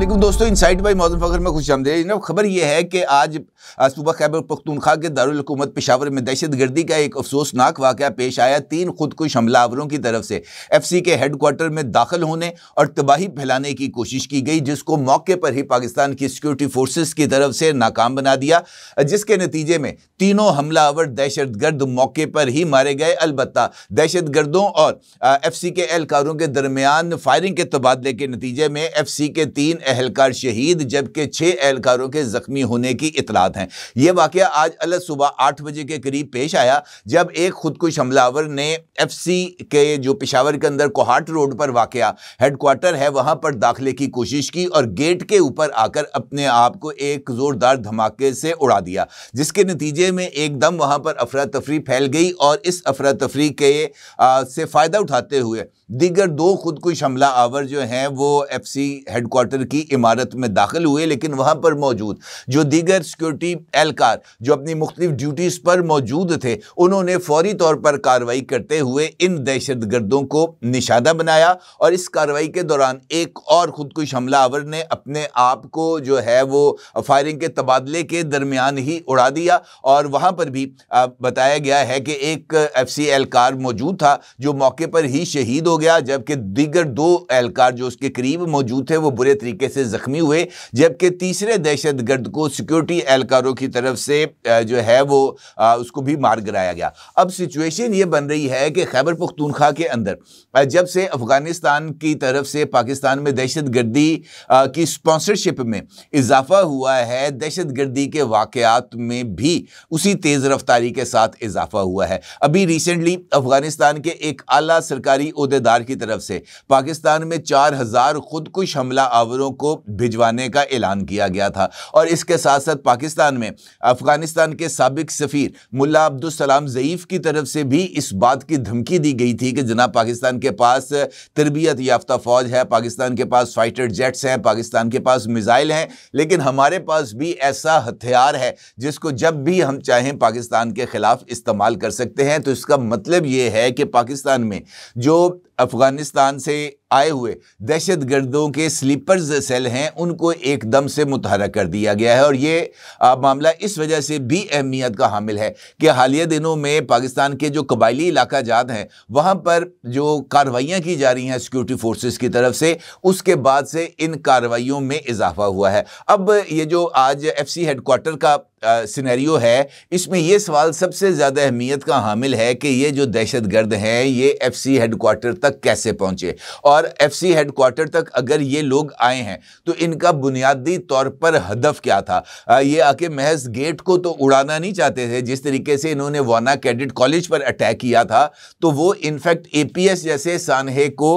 वालेकुम दोस्तों, insight bye मौज़ून Fakhar में खुशामदीद। खबर यह है कि आज सूबा खैबर पख्तूनख्वा के दारुल हुकूमत पेशावर में दहशतगर्दी का एक अफसोसनाक वाक़या पेश आया। 3 खुदकुश हमलावरों की तरफ से FC के हेडक्वार्टर में दाखिल होने और तबाही फैलाने की कोशिश की गई, जिसको मौके पर ही पाकिस्तान की सिक्योरिटी फोर्सेस की तरफ से नाकाम बना दिया, जिसके नतीजे में तीनों हमलावर दहशतगर्द मौके पर ही मारे गए। अलबत्ता दहशतगर्दों और FC के एहलकारों के दरमियान फायरिंग के तबादले के नतीजे में FC के 3 एहलकार शहीद जबकि 6 एहलकारों के जख्मी होने की इतलात हैं। यह वाकया आज अलग सुबह 8 बजे के करीब पेश आया, जब एक खुदकुश हमलावर ने FC के जो पेशावर के अंदर कोहाट रोड पर वाकया हेडक्वार्टर है वहां पर दाखिले की कोशिश की और गेट के ऊपर आकर अपने आप को एक जोरदार धमाके से उड़ा दिया, जिसके नतीजे में एकदम वहां पर अफरा तफरी फैल गई और इस अफरा तफरी के से फायदा उठाते हुए दीगर 2 खुदकुश हमला आवर जो हैं वो FC हेडक्वार्टर की इमारत में दाखिल हुए, लेकिन वहां पर मौजूद जो दीगर सिक्योरिटी एहलकार जो अपनी मुख्तलिफ ड्यूटीज पर मौजूद थे, उन्होंने फौरी तौर पर कार्रवाई करते हुए इन दहशतगर्दों को निशाना बनाया और इस कार्रवाई के दौरान एक और खुदकुश हमला आवर ने अपने आप को जो है वो फायरिंग के तबादले के दरमियान ही उड़ा दिया और वहां पर भी बताया गया है कि एक FC एहलकार मौजूद था जो मौके पर ही शहीद हो गया, जबकि दीगर 2 एहलकार जो उसके करीब मौजूद थे वो बुरे तरीके से जख्मी हुए, जबकि तीसरे दहशतगर्द को सिक्योरिटी एहलकारों की तरफ से जो है वो उसको भी मार गिराया गया। अब सिचुएशन ये बन रही है कि खैबर पख्तूनख्वा के अंदर जब से अफगानिस्तान की तरफ से पाकिस्तान में दहशतगर्दी की स्पॉन्सरशिप में इजाफा हुआ है, दहशतगर्दी के वाकयात में भी उसी तेज रफ्तारी के साथ इजाफा हुआ है। अभी रिसेंटली अफगानिस्तान के एक आला सरकारी ओहदेदार की तरफ से पाकिस्तान में 4000 खुदकुश हमला आवरों को भिजवाने का ऐलान किया गया था और इसके साथ साथ पाकिस्तान में अफगानिस्तान के साबिक सफीर मुल्ला अब्दुल सलाम ज़ईफ की तरफ से भी इस बात की धमकी दी गई थी कि जनाब पाकिस्तान के पास तरबियत याफ्ता फौज है, पाकिस्तान के पास फाइटर जेट्स हैं, पाकिस्तान के पास मिसाइल हैं, लेकिन हमारे पास भी ऐसा हथियार है जिसको जब भी हम चाहें पाकिस्तान के खिलाफ इस्तेमाल कर सकते हैं। तो इसका मतलब ये है कि पाकिस्तान में जो अफगानिस्तान से आए हुए दहशतगर्दों के स्लीपर्स सेल हैं उनको एकदम से मुतहरक कर दिया गया है और ये मामला इस वजह से भी अहमियत का हामिल है कि हालिया दिनों में पाकिस्तान के जो कबायली इलाका जात हैं वहाँ पर जो कार्रवाइयाँ की जा रही हैं सिक्योरिटी फोर्सेस की तरफ से, उसके बाद से इन कार्रवाइयों में इजाफा हुआ है। अब ये जो आज FC हेडक्वार्टर का सिनेरियो है, इसमें यह सवाल सबसे ज़्यादा अहमियत का हामिल है कि ये जो दहशतगर्द हैं ये FC हेडक्वार्टर तक कैसे पहुँचे और FC हेडक्वार्टर तक अगर ये लोग आए हैं तो इनका बुनियादी तौर पर हदफ क्या था। ये आके महज गेट को तो उड़ाना नहीं चाहते थे, जिस तरीके से इन्होंने वाना कैडेट कॉलेज पर अटैक किया था तो वो इनफैक्ट APS जैसे सानहे को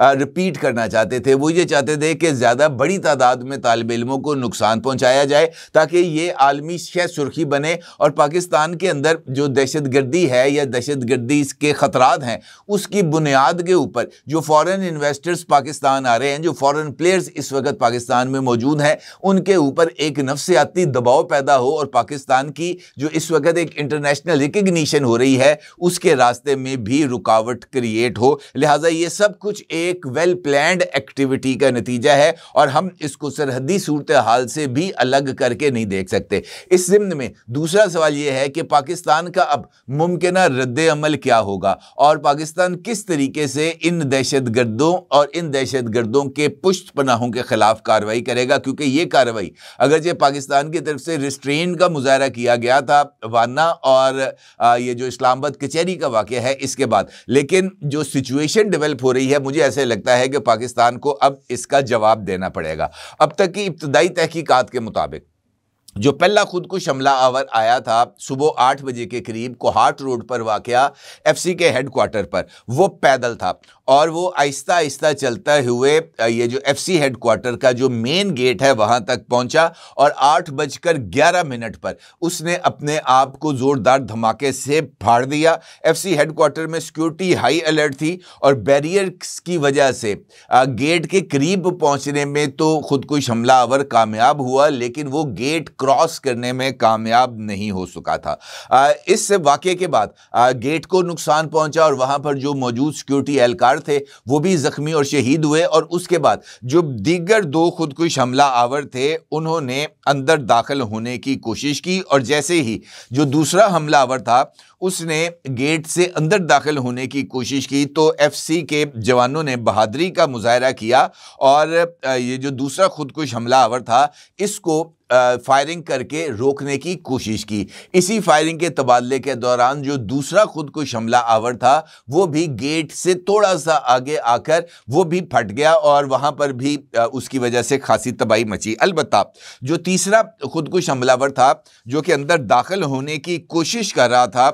रिपीट करना चाहते थे। वो ये चाहते थे कि ज़्यादा बड़ी तादाद में तालिब इल्मों को नुकसान पहुँचाया जाए ताकि ये आलमी सुर्खी बने और पाकिस्तान के अंदर जो दहशतगर्दी है या दहशतगर्दी के खतरात हैं उसकी बुनियाद के ऊपर जो फॉरेन इन्वेस्टर्स पाकिस्तान आ रहे हैं, जो फॉरेन प्लेयर्स इस वक्त पाकिस्तान में मौजूद हैं, उनके ऊपर एक नफ्सियाती दबाव पैदा हो और पाकिस्तान की जो इस वक्त एक इंटरनेशनल रिकग्निशन हो रही है उसके रास्ते में भी रुकावट क्रिएट हो। लिहाजा ये सब कुछ एक वेल प्लान्ड एक्टिविटी का नतीजा है और हम इसको सरहदी सूरत हाल से भी अलग करके नहीं देख सकते। इस ज़िम्न में दूसरा सवाल यह है कि पाकिस्तान का अब मुमकिना रद्द अमल क्या होगा और पाकिस्तान किस तरीके से इन दहशतगर्दों और इन दहशतगर्दों के पुष्ट पनाहों के खिलाफ कार्रवाई करेगा, क्योंकि ये कार्रवाई अगरचे पाकिस्तान की तरफ से रिस्ट्रेन का मुजाहरा किया गया था वाना और ये जो इस्लामाबाद कचहरी का वाक़या है इसके बाद, लेकिन जो सिचुएशन डेवलप हो रही है मुझे ऐसे लगता है कि पाकिस्तान को अब इसका जवाब देना पड़ेगा। अब तक की इब्तदाई तहकीकात के मुताबिक जो पहला खुदकुश हमला आवर आया था सुबह 8 बजे के करीब कोहाट रोड पर वाक़या FC के हेडक्वार्टर पर, वो पैदल था और वो आहिस्ता आहिस्ता चलते हुए ये जो FC हेडक्वार्टर का जो मेन गेट है वहाँ तक पहुँचा और 8:11 पर उसने अपने आप को ज़ोरदार धमाके से फाड़ दिया। FC हेडक्वार्टर में सिक्योरिटी हाई अलर्ट थी और बैरियर्स की वजह से गेट के करीब पहुँचने में तो खुदकुश हमला आवर कामयाब हुआ, लेकिन वो गेट क्रॉस करने में कामयाब नहीं हो सका था। इस वाक़े के बाद गेट को नुकसान पहुंचा और वहां पर जो मौजूद सिक्योरिटी एहलकार थे वो भी जख्मी और शहीद हुए। और उसके बाद जो दीगर 2 खुदकुश हमला आवर थे उन्होंने अंदर दाखिल होने की कोशिश की और जैसे ही जो दूसरा हमलावर था उसने गेट से अंदर दाखिल होने की कोशिश की तो एफसी के जवानों ने बहादुरी का मुजाहरा किया और ये जो दूसरा खुदकुश हमलावर था इसको फायरिंग करके रोकने की कोशिश की। इसी फायरिंग के तबादले के दौरान जो दूसरा खुदकुश हमला आवर था वो भी गेट से थोड़ा सा आगे आकर वो भी फट गया और वहां पर भी उसकी वजह से खासी तबाही मची। अलबत्ता जो तीसरा खुदकुश हमलावर था जो कि अंदर दाखिल होने की कोशिश कर रहा था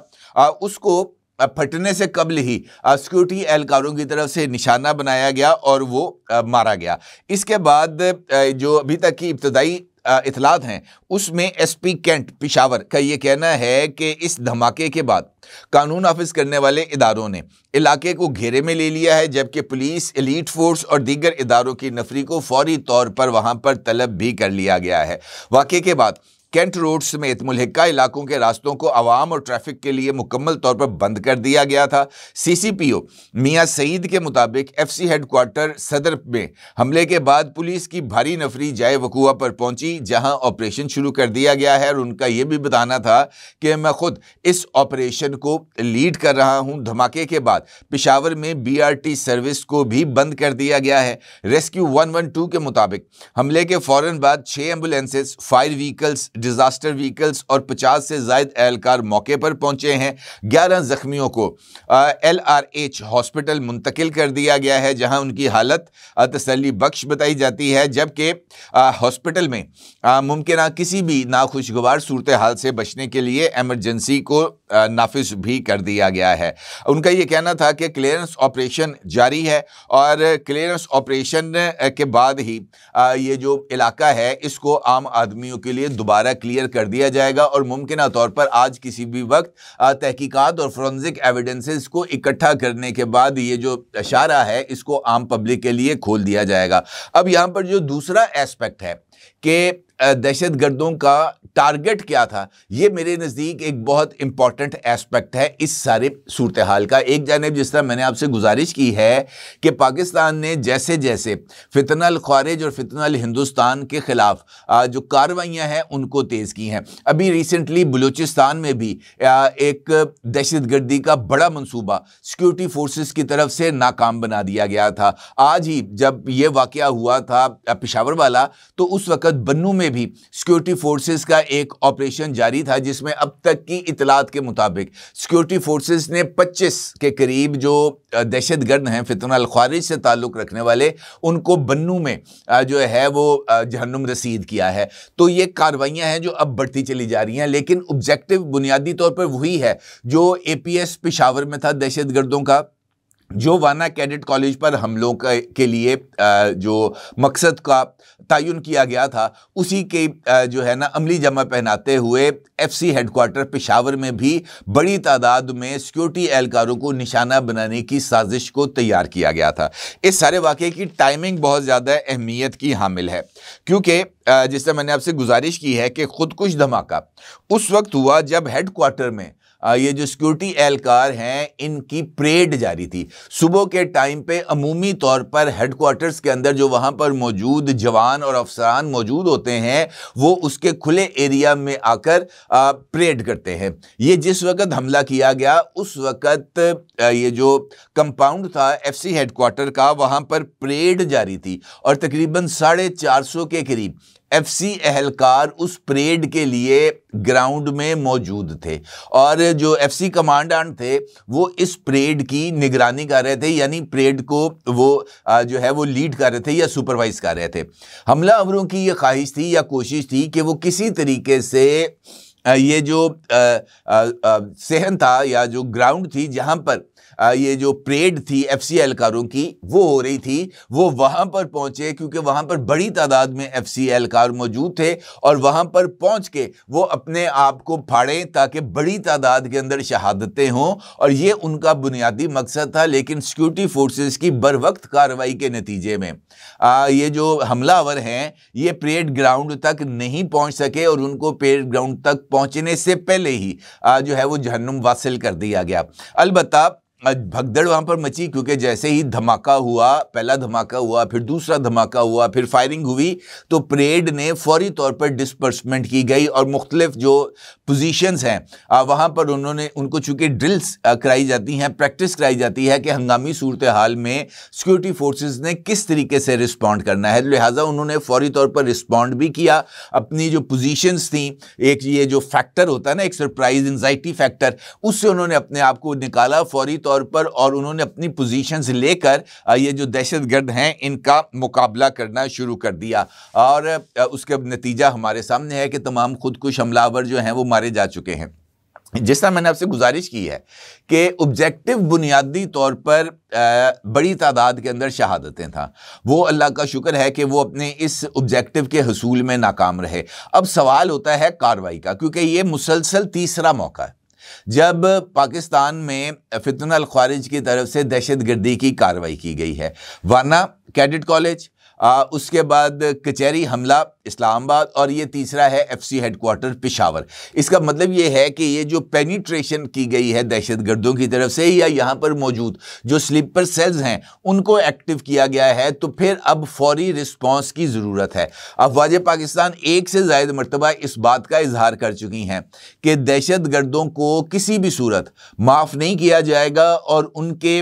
उसको फटने से कबल ही सिक्योरिटी एहलकारों की तरफ से निशाना बनाया गया और वो मारा गया। इसके बाद जो अभी तक की इब्तदाई इतलात हैं उसमें एसपी कैंट पेशावर का ये कहना है कि इस धमाके के बाद कानून नाफिज करने वाले इदारों ने इलाके को घेरे में ले लिया है, जबकि पुलिस, एलीट फोर्स और दीगर इदारों की नफरी को फौरी तौर पर वहां पर तलब भी कर लिया गया है। वाक़े के बाद कैंट रोड समेत मुल्हिका इलाकों के रास्तों को आवाम और ट्रैफिक के लिए मुकम्मल तौर पर बंद कर दिया गया था। सीसीपीओ मियां सईद के मुताबिक एफसी हेडक्वार्टर सदर में हमले के बाद पुलिस की भारी नफरी जाए वकूआ पर पहुंची जहां ऑपरेशन शुरू कर दिया गया है और उनका यह भी बताना था कि मैं खुद इस ऑपरेशन को लीड कर रहा हूं। धमाके के बाद पेशावर में बीआरटी सर्विस को भी बंद कर दिया गया है। रेस्क्यू 112 के मुताबिक हमले के फौरन बाद 6 ambulances, fire vehicles, disaster vehicles और 50 से ज्यादा एहलकार मौके पर पहुंचे हैं। 11 जख्मियों को LRH हॉस्पिटल मुंतकिल कर दिया गया है जहां उनकी हालत तसल्ली बख्श बताई जाती है, जबकि हॉस्पिटल में मुमकिन किसी भी नाखुशगवार सूरत हाल से बचने के लिए इमरजेंसी को नाफिज भी कर दिया गया है। उनका यह कहना था कि क्लियरेंस ऑपरेशन जारी है और क्लियरेंस ऑपरेशन के बाद ही ये जो इलाका है इसको आम आदमियों के लिए दोबारा क्लियर कर दिया जाएगा और मुमकिन तौर पर आज किसी भी वक्त तहकीकात और फोरेंसिक एविडेंसेस को इकट्ठा करने के बाद ये जो इशारा है इसको आम पब्लिक के लिए खोल दिया जाएगा। अब यहाँ पर जो दूसरा एस्पेक्ट है कि दहशतगर्दों का टारगेट क्या था, ये मेरे नज़दीक एक बहुत इंपॉर्टेंट एस्पेक्ट है इस सारे सूरत हाल का। एक जानिब जिस तरह मैंने आपसे गुजारिश की है कि पाकिस्तान ने जैसे जैसे फितनल ख्वारिज और फितनल हिंदुस्तान के ख़िलाफ़ जो कार्रवाइयाँ हैं उनको तेज़ की हैं। अभी रिसेंटली बलूचिस्तान में भी एक दहशतगर्दी का बड़ा मंसूबा सिक्योरिटी फोर्सेस की तरफ से नाकाम बना दिया गया था। आज ही जब ये वाक़या हुआ था पेशावर वाला तो उस वक़्त बन्नू में भी सिक्योरिटी फोर्सेस का एक ऑपरेशन जारी था जिसमें अब तक की इतलात के मुताबिक सिक्योरिटी फोर्सेस ने 25 के करीब जो दहशतगर्द हैं फितनल ख्वारिज से ताल्लुक़ रखने वाले उनको बन्नू में जो है वो जहन्नुम रसीद किया है। तो ये कार्रवाइयाँ हैं जो अब बढ़ती चली जा रही हैं, लेकिन ऑब्जेक्टिव बुनियादी तौर पर वही है जो APS पेशावर में था दहशतगर्दों का, जो वाना कैडेट कॉलेज पर हमलों के लिए जो मकसद का तयन किया गया था उसी के जो है ना अमली जमा पहनाते हुए FC हेडक्वार्टर पेशावर में भी बड़ी तादाद में सिक्योरिटी एहलकारों को निशाना बनाने की साजिश को तैयार किया गया था। इस सारे वाक़े की टाइमिंग बहुत ज़्यादा अहमियत की हामिल है क्योंकि जिस तरह मैंने आपसे गुजारिश की है कि खुदकुश धमाका उस वक्त हुआ जब हेडक्वार्टर में ये जो सिक्योरिटी एहलकार हैं इनकी परेड जारी थी। सुबह के टाइम पे अमूमी तौर पर हेडक्वार्टर्स के अंदर जो वहाँ पर मौजूद जवान और अफसरान मौजूद होते हैं वो उसके खुले एरिया में आकर परेड करते हैं। ये जिस वक्त हमला किया गया उस वक्त ये जो कंपाउंड था FC हेडक्वार्टर का वहाँ पर परेड जारी थी और तकरीबन 450 के करीब FC एहलकार उस परेड के लिए ग्राउंड में मौजूद थे और जो FC कमांडेंट थे वो इस परेड की निगरानी कर रहे थे, यानी परेड को वो जो है वो लीड कर रहे थे या सुपरवाइज कर रहे थे। हमलावरों की ये ख्वाहिश थी या कोशिश थी कि वो किसी तरीके से ये जो सहन था या जो ग्राउंड थी जहाँ पर ये जो परेड थी एफसी एहलकारों की वो हो रही थी, वो वहां पर पहुंचे क्योंकि वहां पर बड़ी तादाद में एफसी एहलकार मौजूद थे और वहां पर पहुंच के वो अपने आप को फाड़ें ताकि बड़ी तादाद के अंदर शहादतें हों, और ये उनका बुनियादी मकसद था। लेकिन सिक्योरिटी फोर्सेस की बरवक्त कार्रवाई के नतीजे में ये जो हमलावर हैं ये परेड ग्राउंड तक नहीं पहुंच सके और उनको परेड ग्राउंड तक पहुंचने से पहले ही जो है वो जहन्नुम वासिल कर दिया गया। अलबत्ता भगदड़ वहां पर मची क्योंकि जैसे ही धमाका हुआ, पहला धमाका हुआ, फिर दूसरा धमाका हुआ, फिर फायरिंग हुई, तो परेड ने फौरी तौर पर डिस्पर्समेंट की गई और मुख्तलिफ जो पोजीशंस हैं वहां पर उनको चूंकि ड्रिल्स कराई जाती हैं, प्रैक्टिस कराई जाती है कि हंगामी सूरत हाल में सिक्योरिटी फोर्सेस ने किस तरीके से रिस्पॉन्ड करना है, लिहाजा उन्होंने फौरी तौर पर रिस्पॉन्ड भी किया। अपनी जो पोजीशंस थी, एक ये जो फैक्टर होता है ना, एक सरप्राइज एंजाइटी फैक्टर, उससे उन्होंने अपने आप को निकाला फौरी तौर पर और उन्होंने अपनी पोजीशंस लेकर ये जो दहशतगर्द हैं इनका मुकाबला करना शुरू कर दिया। और उसका नतीजा हमारे सामने है कि तमाम खुदकुश हमलावर जो हैं वो मारे जा चुके हैं। जिस तरह मैंने आपसे गुजारिश की है कि ऑब्जेक्टिव बुनियादी तौर पर बड़ी तादाद के अंदर शहादतें था, वो अल्लाह का शुक्र है कि वो अपने इस ऑब्जेक्टिव के हसूल में नाकाम रहे। अब सवाल होता है कार्रवाई का, क्योंकि ये मुसलसल तीसरा मौका है जब पाकिस्तान में फितना अल ख्वारिज की तरफ से दहशतगर्दी की कार्रवाई की गई है। वाना कैडेट कॉलेज, उसके बाद कचहरी हमला इस्लामाबाद, और ये तीसरा है एफसी हेडक्वार्टर पेशावर। इसका मतलब ये है कि ये जो पेनिट्रेशन की गई है दहशतगर्दों की तरफ से या यहाँ पर मौजूद जो स्लीपर सेल्स हैं उनको एक्टिव किया गया है, तो फिर अब फौरी रिस्पांस की ज़रूरत है। अफवाज पाकिस्तान एक से ज़ायद मरतबा इस बात का इजहार कर चुकी हैं कि दहशतगर्दों को किसी भी सूरत माफ़ नहीं किया जाएगा और उनके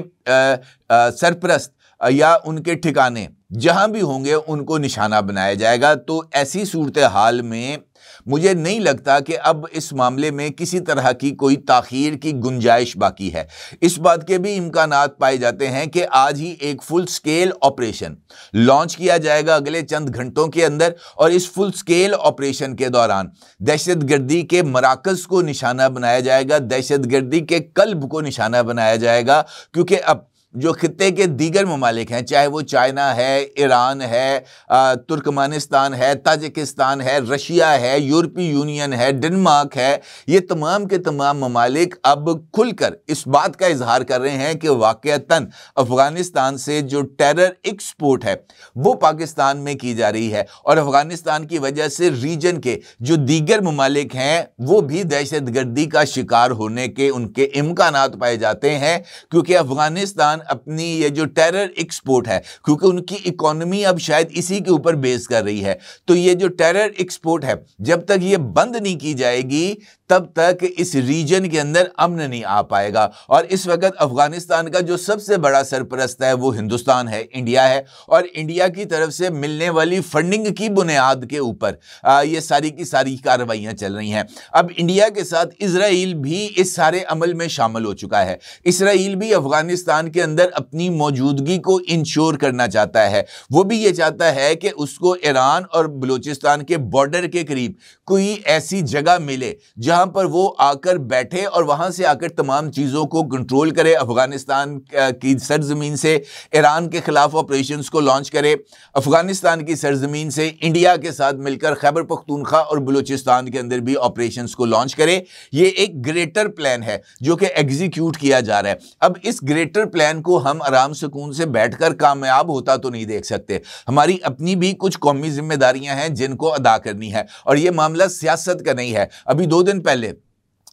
सरपरस्त या उनके ठिकाने जहां भी होंगे उनको निशाना बनाया जाएगा। तो ऐसी सूरत हाल में मुझे नहीं लगता कि अब इस मामले में किसी तरह की कोई ताखीर की गुंजाइश बाकी है। इस बात के भी इम्कानात पाए जाते हैं कि आज ही एक फुल स्केल ऑपरेशन लॉन्च किया जाएगा अगले चंद घंटों के अंदर, और इस फुल स्केल ऑपरेशन के दौरान दहशतगर्दी के मराकज़ को निशाना बनाया जाएगा, दहशतगर्दी के कल्ब को निशाना बनाया जाएगा। क्योंकि अब जो खित्ते के दीगर ममालिक हैं, चाहे वो चाइना है, ईरान है, तुर्कमानिस्तान है, ताजिकिस्तान है, रशिया है, यूरोपीय यूनियन है, डेनमार्क है, ये तमाम के तमाम ममालिक अब खुलकर इस बात का इजहार कर रहे हैं कि वाक़अतन अफ़गानिस्तान से जो टेरर एक्सपोर्ट है वो पाकिस्तान में की जा रही है, और अफ़गानिस्तान की वजह से रीजन के जो दीगर ममालिक हैं वो भी दहशतगर्दी का शिकार होने के उनके इम्कानात पाए जाते हैं। क्योंकि अफ़गानिस्तान अपनी ये जो टेरर एक्सपोर्ट है, क्योंकि उनकी इकोनॉमी अब शायद इसी के ऊपर बेस कर रही है, तो ये जो टेरर एक्सपोर्ट है जब तक ये बंद नहीं की जाएगी तब तक इस रीजन के अंदर अमन नहीं आ पाएगा। और इस वक्त अफगानिस्तान का जो सबसे बड़ा सरपरस्त है वो हिंदुस्तान है, इंडिया है, और इंडिया की तरफ से मिलने वाली फंडिंग की बुनियाद के ऊपर ये सारी की सारी कार्रवाइयां चल रही हैं। अब इंडिया के साथ इजराइल भी इस सारे अमल में शामिल हो चुका है। इजराइल भी अफगानिस्तान के अंदर अपनी मौजूदगी को इंश्योर करना चाहता है। वो भी ये चाहता है कि उसको ईरान और बलूचिस्तान के बॉर्डर के करीब कोई ऐसी जगह मिले जहां पर वो आकर बैठे और वहां से आकर तमाम चीजों को कंट्रोल करे, अफगानिस्तान की सरजमीन से ईरान के खिलाफ ऑपरेशंस को लॉन्च करे, अफगानिस्तान की सरजमीन से इंडिया के साथ मिलकर खैबर पख्तूनख्वा और बलूचिस्तान के अंदर भी ऑपरेशंस को लॉन्च करे। ये एक ग्रेटर प्लान है जो कि एग्जीक्यूट किया जा रहा है। अब इस ग्रेटर प्लान को हम आराम सुकून से बैठकर कामयाब होता तो नहीं देख सकते। हमारी अपनी भी कुछ कौमी जिम्मेदारियां हैं जिनको अदा करनी है, और ये मामला सियासत का नहीं है। अभी 2 दिन पहले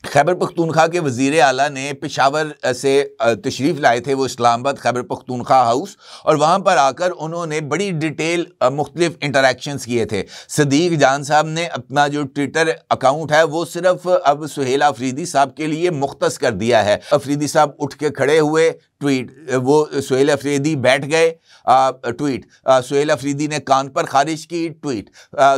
खैबर पख्तूनख्वा के वज़ीर आला ने पेशावर से तशरीफ़ लाए थे, वो इस्लामाबाद खैबर पख्तूनख्वा हाउस, और वहाँ पर आकर उन्होंने बड़ी डिटेल मुख्तलिफ इंटरेक्शंस किए थे। सदीक जान साहब ने अपना जो ट्विटर अकाउंट है वो सिर्फ अब सुहेल अफरीदी साहब के लिए मुख्तस कर दिया है। अफरीदी साहब उठ के खड़े हुए, ट्वीट, वो सुहेल अफरीदी बैठ गए, ट्वीट, सुहेल अफरीदी ने कान पर खारिज की, ट्वीट,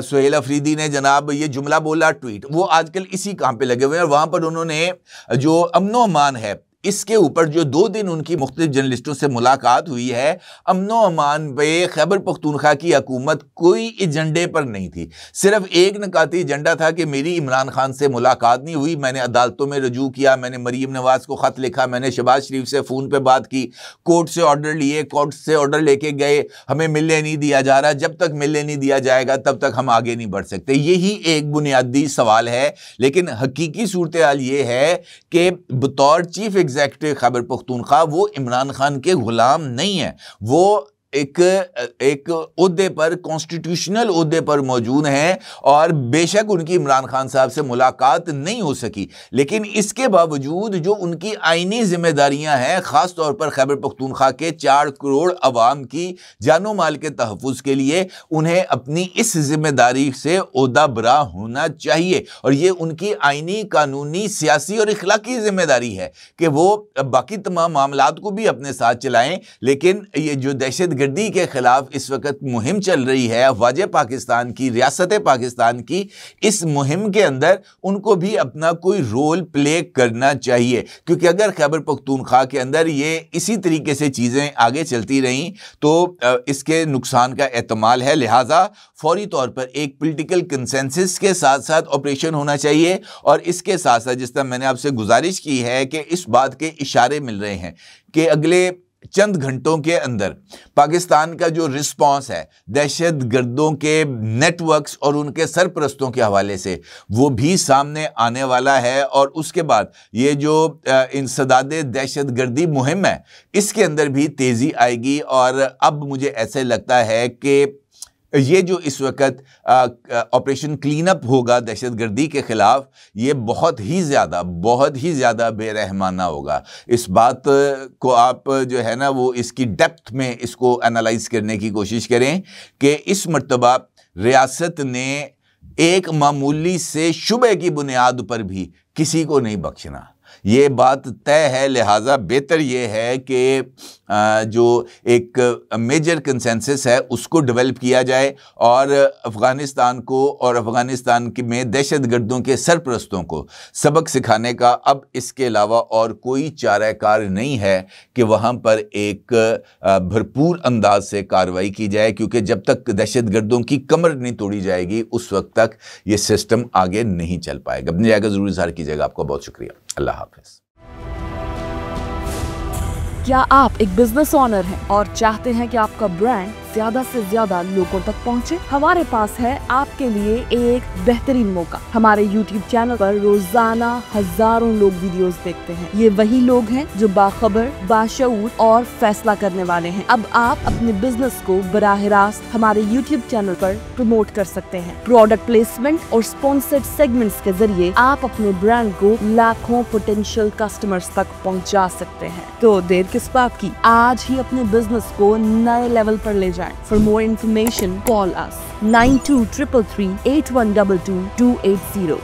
सुहेल अफरीदी ने जनाब ये जुमला बोला, ट्वीट। वो आजकल इसी काम पे लगे हुए हैं। वहाँ पर उन्होंने जो अमनो अमान है इसके ऊपर जो 2 दिन उनकी मुख्तलिफ जर्नलिस्टों से मुलाकात हुई है, अमनो अमान पे खैबर पख्तूनख्वा की हुकूमत कोई एजेंडे पर नहीं थी। सिर्फ एक नकाती एजेंडा था कि मेरी इमरान खान से मुलाकात नहीं हुई, मैंने अदालतों में रजू किया, मैंने मरीम नवाज को ख़त लिखा, मैंने शहबाज शरीफ से फ़ोन पे बात की, कोर्ट से ऑर्डर लिए, कोर्ट से ऑर्डर लेके गए, हमें मिलने नहीं दिया जा रहा, जब तक मिलने नहीं दिया जाएगा तब तक हम आगे नहीं बढ़ सकते। यही एक बुनियादी सवाल है। लेकिन हकीकी सूरत हाल ये है कि बतौर चीफ एग्जीक्यूटिव खैबर पख्तूनख्वा वो इमरान खान के गुलाम नहीं है, वो एक ओहदे पर, कॉन्स्टिट्यूशनल ओहदे पर मौजूद हैं और बेशक उनकी इमरान खान साहब से मुलाकात नहीं हो सकी, लेकिन इसके बावजूद जो उनकी आईनी जिम्मेदारियां हैं, ख़ास तौर पर खैबर पख्तूनख्वा के 4 करोड़ अवाम की जानो माल के तहफ़्फ़ुज़ के लिए उन्हें अपनी इस जिम्मेदारी से ओहदा बरा होना चाहिए। और ये उनकी आईनी, कानूनी, सियासी और इखलाकी जिम्मेदारी है कि वो बाकी तमाम मामलात को भी अपने साथ चलाएं। लेकिन ये जो दहशत गर्दी के खिलाफ इस वक्त मुहिम चल रही है, अफ़वाज पाकिस्तान की, रियासत पाकिस्तान की, इस मुहिम के अंदर उनको भी अपना कोई रोल प्ले करना चाहिए, क्योंकि अगर खैबर पख्तूनख्वा के अंदर ये इसी तरीके से चीज़ें आगे चलती रहीं तो इसके नुकसान का एहतमाल है। लिहाजा फौरी तौर पर एक पॉलिटिकल कंसेंसस के साथ साथ ऑपरेशन होना चाहिए। और इसके साथ साथ जिस तरह मैंने आपसे गुजारिश की है कि इस बात के इशारे मिल रहे हैं कि अगले चंद घंटों के अंदर पाकिस्तान का जो रिस्पांस है दहशत गर्दों के नेटवर्क्स और उनके सरपरस्तों के हवाले से, वो भी सामने आने वाला है। और उसके बाद ये जो इंसदादे दहशत गर्दी मुहिम है, इसके अंदर भी तेज़ी आएगी। और अब मुझे ऐसे लगता है कि ये जो इस वक्त ऑपरेशन क्लीन अप होगा दहशत गर्दी के ख़िलाफ़, ये बहुत ही ज़्यादा बेरहमाना होगा। इस बात को आप जो है ना वो इसकी डेप्थ में इसको एनालाइज करने की कोशिश करें कि इस मर्तबा रियासत ने एक मामूली से शुबे की बुनियाद पर भी किसी को नहीं बख्शना, ये बात तय है। लिहाजा बेहतर ये है कि जो एक मेजर कंसेंसस है उसको डेवलप किया जाए और अफ़गानिस्तान को और अफ़गानिस्तान में दहशत गर्दों के सरपरस्तों को सबक सिखाने का अब इसके अलावा और कोई चाराकार नहीं है कि वहाँ पर एक भरपूर अंदाज से कार्रवाई की जाए, क्योंकि जब तक दहशत गर्दों की कमर नहीं तोड़ी जाएगी उस वक्त तक ये सिस्टम आगे नहीं चल पाएगा। अपनी जगह ज़रूर इज़हार कीजिएगा। आपका बहुत शुक्रिया। अल्लाह हाफ़िज़। क्या आप एक बिजनेस ओनर हैं और चाहते हैं कि आपका ब्रांड ज्यादा से ज्यादा लोगों तक पहुंचे? हमारे पास है आपके लिए एक बेहतरीन मौका। हमारे YouTube चैनल पर रोजाना हजारों लोग वीडियोस देखते हैं। ये वही लोग हैं जो बाखबर, बाशऊर और फैसला करने वाले हैं। अब आप अपने बिजनेस को बराह रास्त हमारे YouTube चैनल पर प्रमोट कर सकते हैं। प्रोडक्ट प्लेसमेंट और स्पॉन्सर्ड सेगमेंट्स के जरिए आप अपने ब्रांड को लाखों पोटेंशियल कस्टमर्स तक पहुंचा सकते हैं। तो देर किस बात की, आज ही अपने बिजनेस को नए लेवल पर ले जाएं। For more information, call us 9233 8122 280.